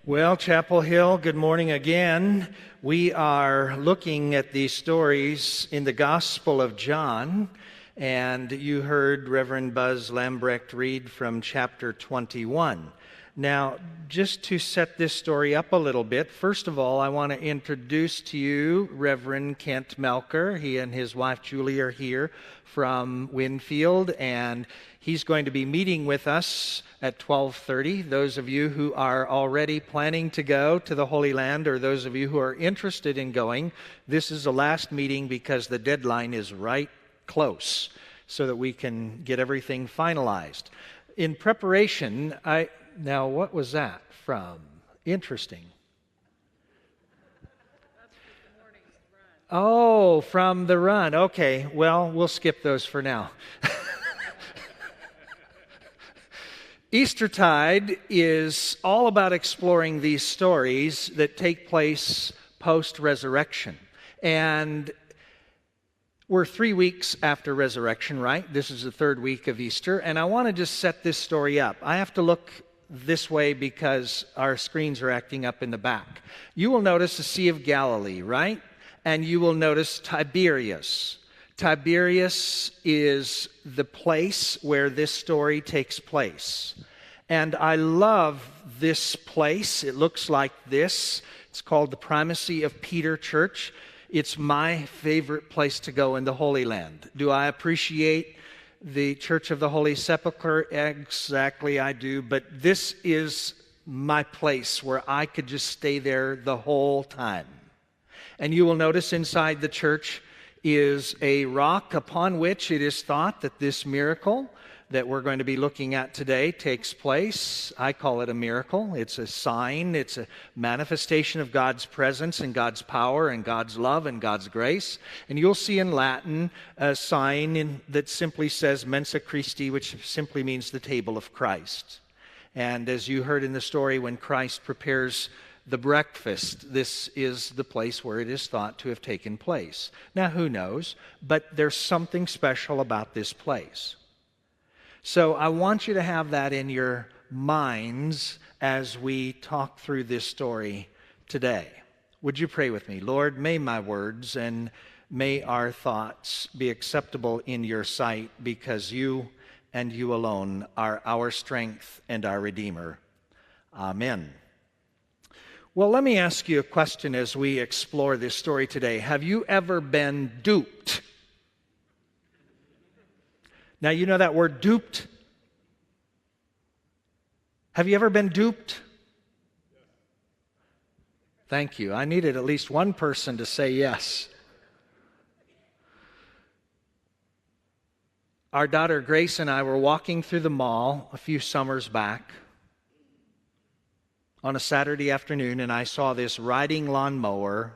Well, Chapel Hill, good morning again. We are looking at these stories in the Gospel of John, and you heard Reverend Buzz Lambrecht read from chapter 21. Now, just to set this story up a little bit, first of all, I want to introduce to you Reverend Kent Melker. He and his wife Julie are here from Winfield, and he's going to be meeting with us at 12:30. Those of you who are already planning to go to the Holy Land, or those of you who are interested in going, this is the last meeting because the deadline is right close so that we can get everything finalized. In preparation, now what was that from? Interesting. Oh, from the run. Okay, well, we'll skip those for now. Eastertide is all about exploring these stories that take place post-resurrection. And we're 3 weeks after resurrection, right? This is the third week of Easter. And I want to just set this story up. I have to look this way because our screens are acting up in the back. You will notice the Sea of Galilee, right? And you will notice Tiberias. Tiberias is the place where this story takes place. And I love this place. It looks like this. It's called the Primacy of Peter Church. It's my favorite place to go in the Holy Land. Do I appreciate the Church of the Holy Sepulchre? Exactly, I do. But this is my place where I could just stay there the whole time. And you will notice inside the church is a rock upon which it is thought that this miracle that we're going to be looking at today takes place. I call it a miracle. It's a sign. It's a manifestation of God's presence and God's power and God's love and God's grace. And you'll see in Latin a sign that simply says Mensa Christi, which simply means the table of Christ. And as you heard in the story, when Christ prepares the breakfast, this is the place where it is thought to have taken place. Now, who knows? But there's something special about this place. So I want you to have that in your minds as we talk through this story today. Would you pray with me? Lord, may my words and may our thoughts be acceptable in your sight, because you and you alone are our strength and our Redeemer. Amen. Well, let me ask you a question as we explore this story today. Have you ever been duped? Now, you know that word duped? Have you ever been duped? Thank you. I needed at least one person to say yes. Our daughter Grace and I were walking through the mall a few summers back on a Saturday afternoon, and I saw this riding lawnmower.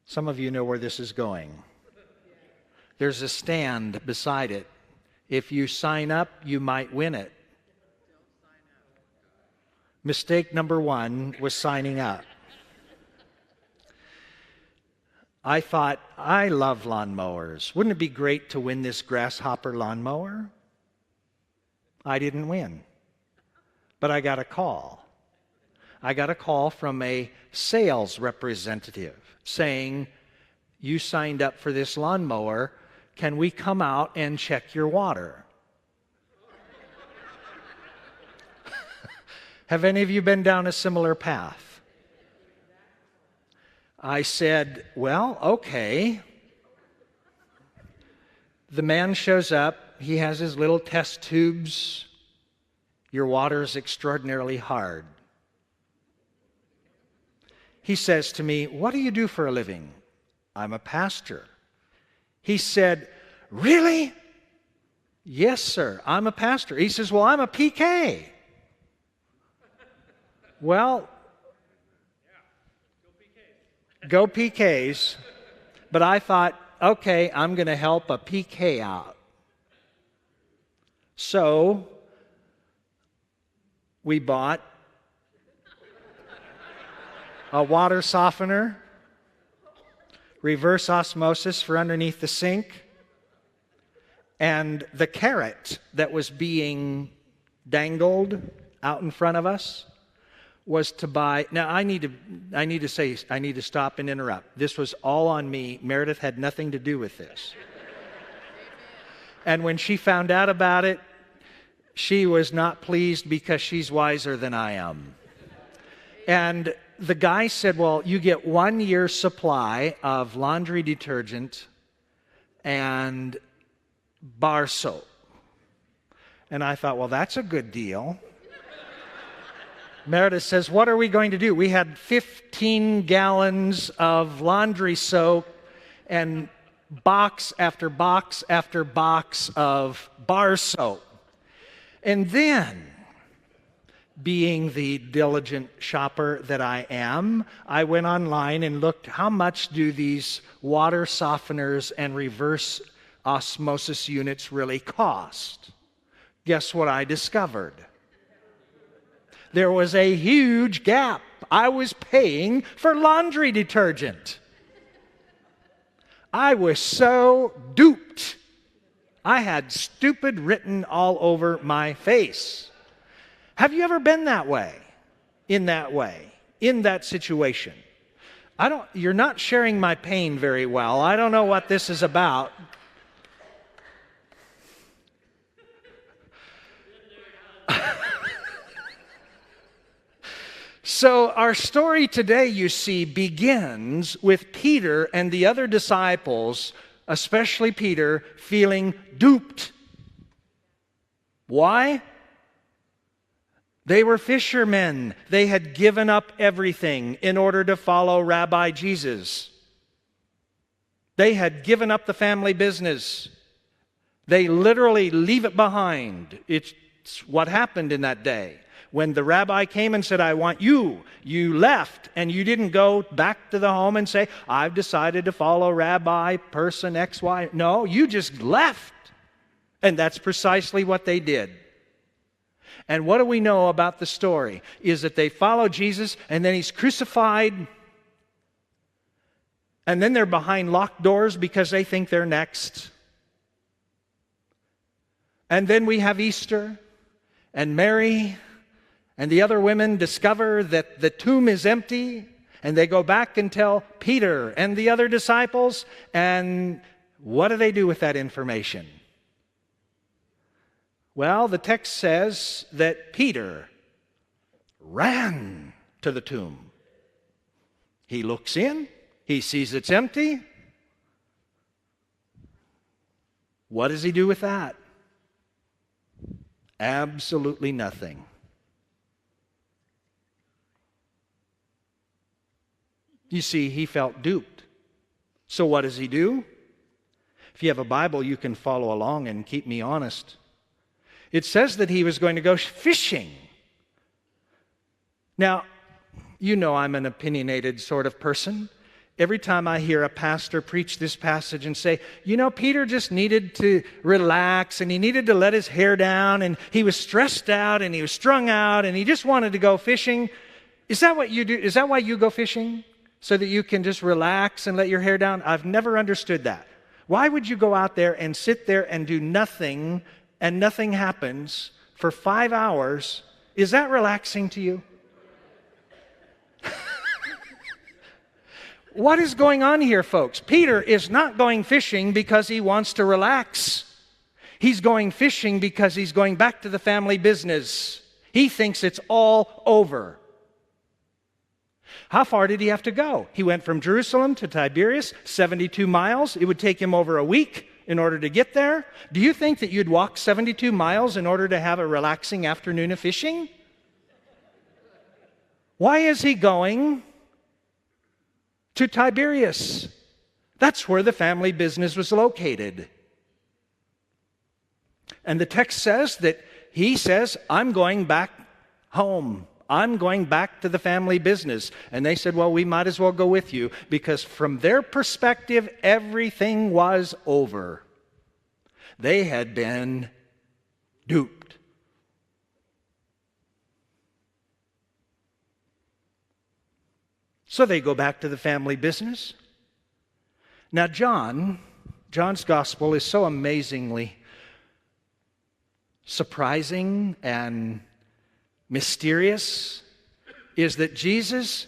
Some of you know where this is going. There's a stand beside it. If you sign up, you might win it. Mistake number one was signing up. I thought, I love lawnmowers. Wouldn't it be great to win this grasshopper lawnmower? I didn't win. But I got a call. I got a call from a sales representative saying, you signed up for this lawnmower. Can we come out and check your water? Have any of you been down a similar path? I said, well, okay. The man shows up. He has his little test tubes. Your water is extraordinarily hard. He says to me, what do you do for a living? I'm a pastor. He said, really? Yes, sir, I'm a pastor. He says, well, I'm a PK. Well, go PKs. But I thought, okay, I'm going to help a PK out. So we bought a water softener, reverse osmosis for underneath the sink, and the carrot that was being dangled out in front of us was to buy. Now, I need to stop and interrupt. This was all on me. Meredith had nothing to do with this. And when she found out about it, she was not pleased because she's wiser than I am. And the guy said, well, you get 1 year's supply of laundry detergent and bar soap. And I thought, well, that's a good deal. Meredith says, what are we going to do? We had 15 gallons of laundry soap and box after box after box of bar soap. And then, being the diligent shopper that I am, I went online and looked, how much do these water softeners and reverse osmosis units really cost? Guess what I discovered? There was a huge gap. I was paying for laundry detergent. I was so duped. I had stupid written all over my face. Have you ever been that way? In that situation? You're not sharing my pain very well. I don't know what this is about. So our story today, you see, begins with Peter and the other disciples, especially Peter, feeling duped. Why? They were fishermen. They had given up everything in order to follow Rabbi Jesus. They had given up the family business. They literally leave it behind. It's what happened in that day. When the rabbi came and said, I want you, you left, and you didn't go back to the home and say, I've decided to follow Rabbi person X, Y. No, you just left. And that's precisely what they did. And what do we know about the story? Is that they follow Jesus, and then he's crucified, and then they're behind locked doors because they think they're next. And then we have Easter, and Mary and the other women discover that the tomb is empty, and they go back and tell Peter and the other disciples, and what do they do with that information? Well, the text says that Peter ran to the tomb. He looks in, he sees it's empty. What does he do with that? Absolutely nothing. You see, he felt duped. So what does he do? If you have a Bible, you can follow along and keep me honest. It says that he was going to go fishing. Now, you know I'm an opinionated sort of person. Every time I hear a pastor preach this passage and say, you know, Peter just needed to relax and he needed to let his hair down and he was stressed out and he was strung out and he just wanted to go fishing. Is that what you do? Is that why you go fishing? So that you can just relax and let your hair down? I've never understood that. Why would you go out there and sit there and do nothing and nothing happens for 5 hours? Is that relaxing to you? What is going on here, folks? Peter is not going fishing because he wants to relax. He's going fishing because he's going back to the family business. He thinks it's all over. How far did he have to go? He went from Jerusalem to Tiberias, 72 miles. It would take him over a week in order to get there. Do you think that you'd walk 72 miles in order to have a relaxing afternoon of fishing? Why is he going to Tiberias? That's where the family business was located. And the text says that he says, I'm going back home. I'm going back to the family business. And they said, well, we might as well go with you, because from their perspective, everything was over. They had been duped. So they go back to the family business. Now, John's gospel is so amazingly surprising and mysterious is that Jesus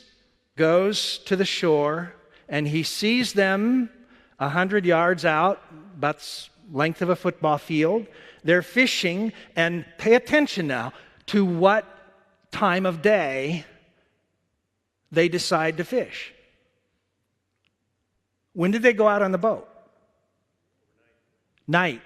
goes to the shore and he sees them 100 yards out, about the length of a football field. They're fishing, and pay attention now to what time of day they decide to fish. When did they go out on the boat? Night.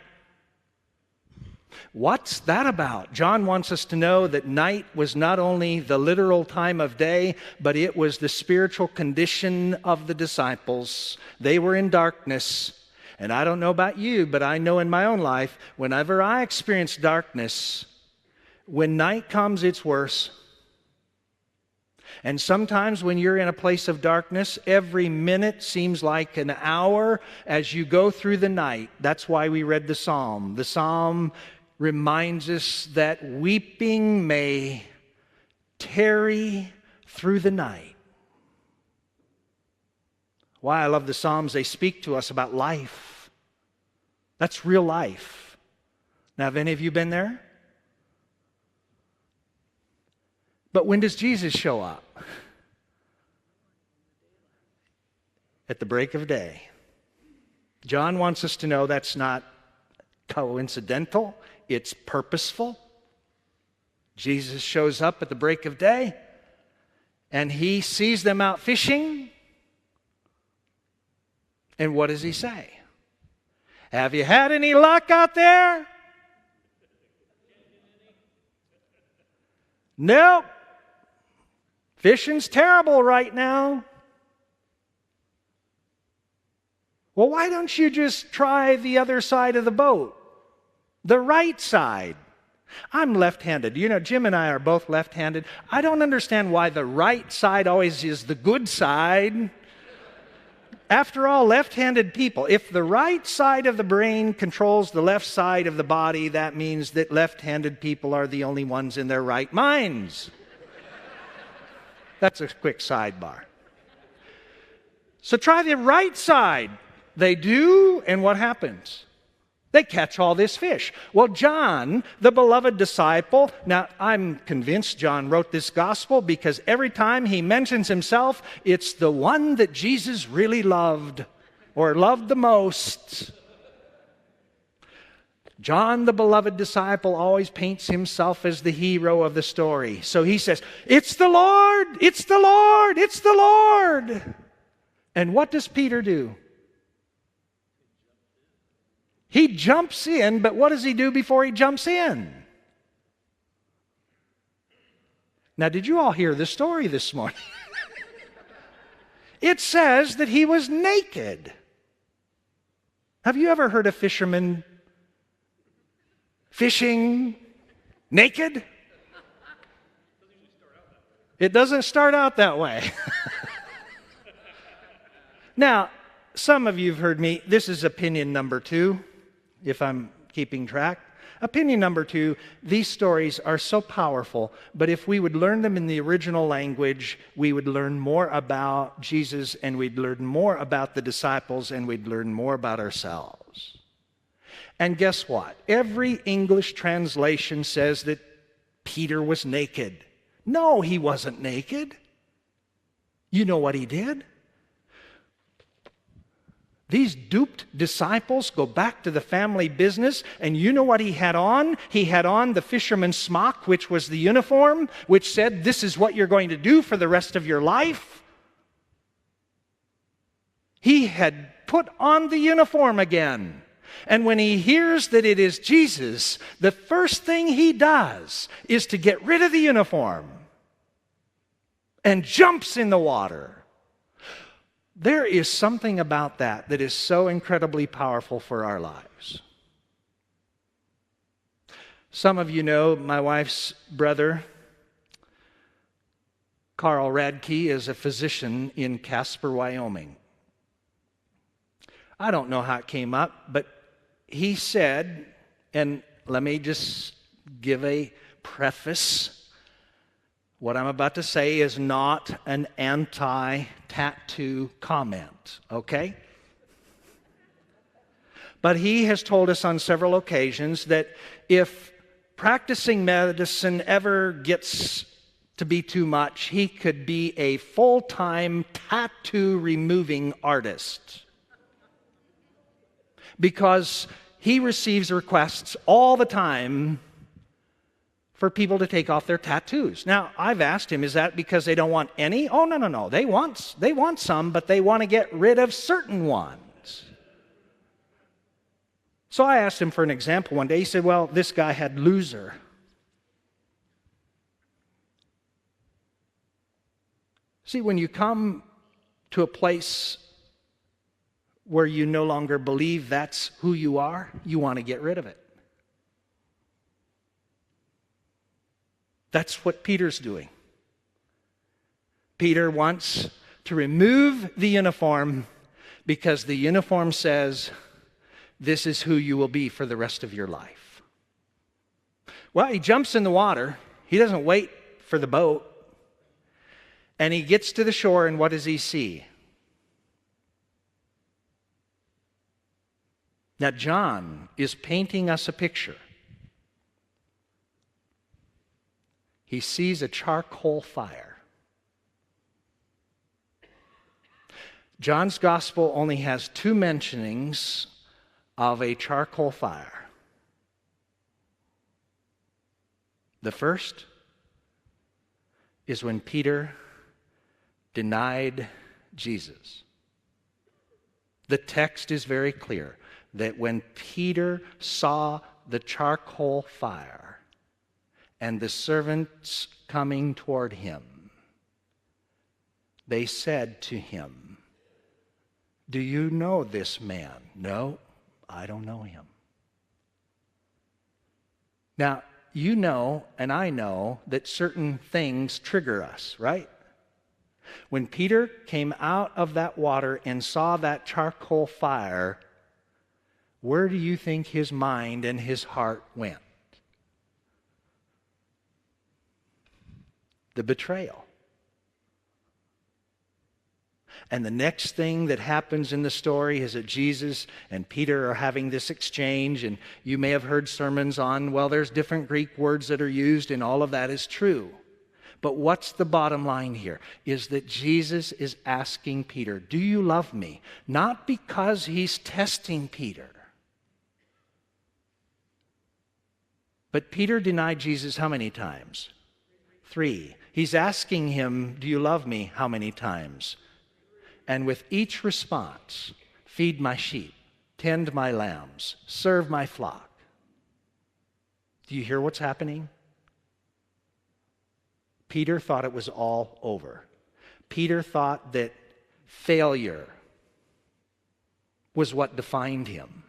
What's that about? John wants us to know that night was not only the literal time of day, but it was the spiritual condition of the disciples. They were in darkness. And I don't know about you, but I know in my own life, whenever I experience darkness, when night comes, it's worse. And sometimes when you're in a place of darkness, every minute seems like an hour as you go through the night. That's why we read the psalm. The psalm reminds us that weeping may tarry through the night. Why I love the Psalms, they speak to us about life. That's real life. Now, have any of you been there? But when does Jesus show up? At the break of day. John wants us to know that's not coincidental, it's purposeful. Jesus shows up at the break of day, and he sees them out fishing. And what does he say? Have you had any luck out there? Nope. Fishing's terrible right now. Well, why don't you just try the other side of the boat? The right side. I'm left-handed. You know, Jim and I are both left-handed. I don't understand why the right side always is the good side. After all, left-handed people, if the right side of the brain controls the left side of the body, that means that left-handed people are the only ones in their right minds. That's a quick sidebar. So try the right side. They do, and what happens? They catch all this fish. Well, John, the beloved disciple, now I'm convinced John wrote this gospel because every time he mentions himself, it's the one that Jesus really loved or loved the most. John, the beloved disciple, always paints himself as the hero of the story. So he says, "It's the Lord, it's the Lord, it's the Lord." And what does Peter do? He jumps in, but what does he do before he jumps in? Now, did you all hear the story this morning? It says that he was naked. Have you ever heard a fisherman fishing naked? It doesn't start out that way. Now, some of you have heard me, this is opinion number 2. If I'm keeping track. Opinion number 2, these stories are so powerful, but if we would learn them in the original language, we would learn more about Jesus, and we'd learn more about the disciples, and we'd learn more about ourselves. And guess what? Every English translation says that Peter was naked. No, he wasn't naked. You know what he did? These duped disciples go back to the family business, and you know what he had on? He had on the fisherman's smock, which was the uniform, which said, "This is what you're going to do for the rest of your life." He had put on the uniform again. And when he hears that it is Jesus, the first thing he does is to get rid of the uniform and jumps in the water. There is something about that that is so incredibly powerful for our lives. Some of you know my wife's brother, Carl Radke, is a physician in Casper, Wyoming. I don't know how it came up, but he said, and let me just give a preface. What I'm about to say is not an anti-tattoo comment, okay? But he has told us on several occasions that if practicing medicine ever gets to be too much, he could be a full-time tattoo removing artist. Because he receives requests all the time for people to take off their tattoos. Now, I've asked him, is that because they don't want any? Oh, no. They want some, but they want to get rid of certain ones. So I asked him for an example one day. He said, well, this guy had loser. See, when you come to a place where you no longer believe that's who you are, you want to get rid of it. That's what Peter's doing. Peter wants to remove the uniform because the uniform says, this is who you will be for the rest of your life. Well, he jumps in the water. He doesn't wait for the boat. And he gets to the shore, and what does he see? Now, John is painting us a picture. He sees a charcoal fire. John's gospel only has 2 mentionings of a charcoal fire. The first is when Peter denied Jesus. The text is very clear that when Peter saw the charcoal fire and the servants coming toward him, they said to him, do you know this man? No, I don't know him. Now, you know and I know that certain things trigger us, right? When Peter came out of that water and saw that charcoal fire, where do you think his mind and his heart went? The betrayal. And the next thing that happens in the story is that Jesus and Peter are having this exchange, and you may have heard sermons on, well, there's different Greek words that are used, and all of that is true. But what's the bottom line here? Is that Jesus is asking Peter, do you love me? Not because he's testing Peter. But Peter denied Jesus how many times? 3. He's asking him, do you love me? How many times? And with each response, feed my sheep, tend my lambs, serve my flock. Do you hear what's happening? Peter thought it was all over. Peter thought that failure was what defined him.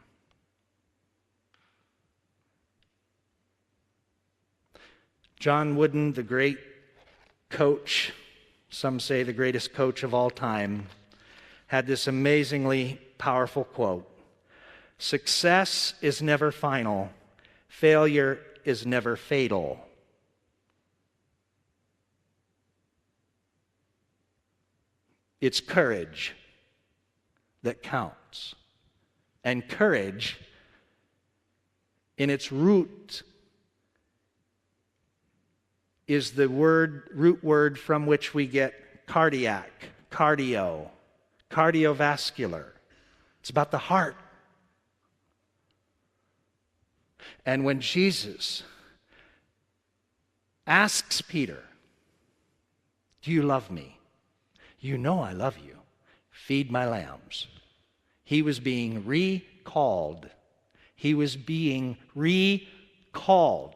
John Wooden, the great coach, some say the greatest coach of all time, had this amazingly powerful quote. Success is never final. Failure is never fatal. It's courage that counts. And courage, in its root, is the root word from which we get cardiac, cardiovascular. It's about the heart. And when Jesus asks Peter, do you love me? You know I love you. Feed my lambs. He was being recalled. He was being recalled.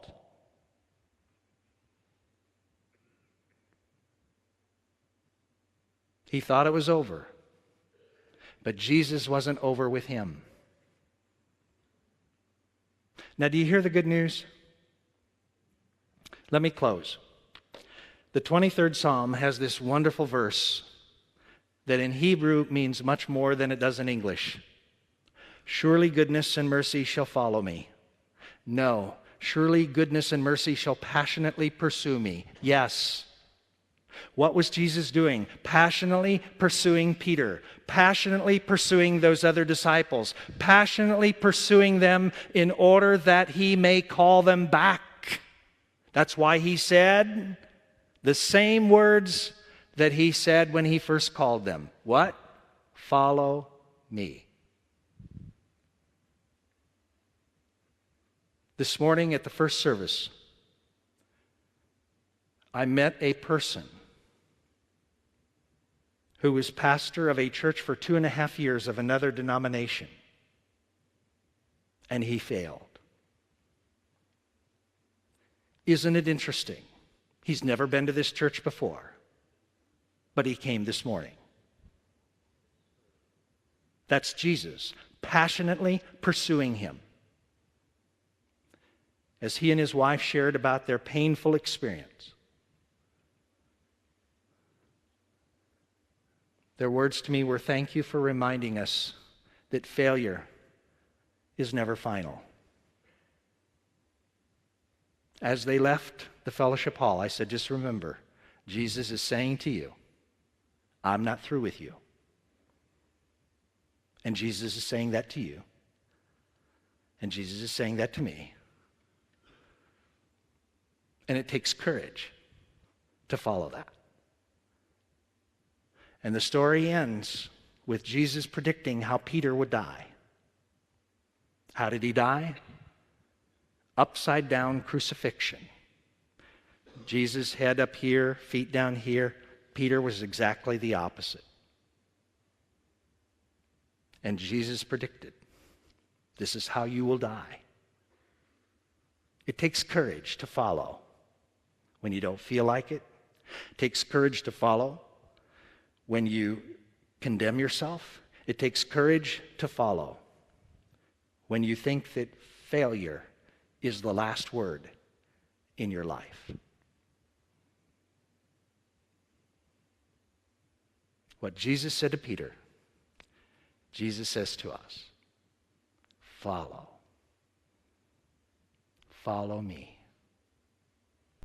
He thought it was over. But Jesus wasn't over with him. Now, do you hear the good news? Let me close. The 23rd Psalm has this wonderful verse that in Hebrew means much more than it does in English. Surely goodness and mercy shall follow me. No, surely goodness and mercy shall passionately pursue me. Yes. What was Jesus doing? Passionately pursuing Peter, passionately pursuing those other disciples, passionately pursuing them in order that he may call them back. That's why he said the same words that he said when he first called them. What? Follow me. This morning at the first service, I met a person who was pastor of a church for 2.5 years of another denomination, and he failed. Isn't it interesting? He's never been to this church before, but he came this morning. That's Jesus passionately pursuing him. As he and his wife shared about their painful experience, their words to me were, "Thank you for reminding us that failure is never final." As they left the fellowship hall, I said, just remember, Jesus is saying to you, I'm not through with you. And Jesus is saying that to you. And Jesus is saying that to me. And it takes courage to follow that. And the story ends with Jesus predicting how Peter would die. How did he die? Upside down crucifixion. Jesus' head up here, feet down here. Peter was exactly the opposite. And Jesus predicted, this is how you will die. It takes courage to follow when you don't feel like it. It takes courage to follow when you condemn yourself. It takes courage to follow when you think that failure is the last word in your life. What Jesus said to Peter, Jesus says to us, follow. Follow me.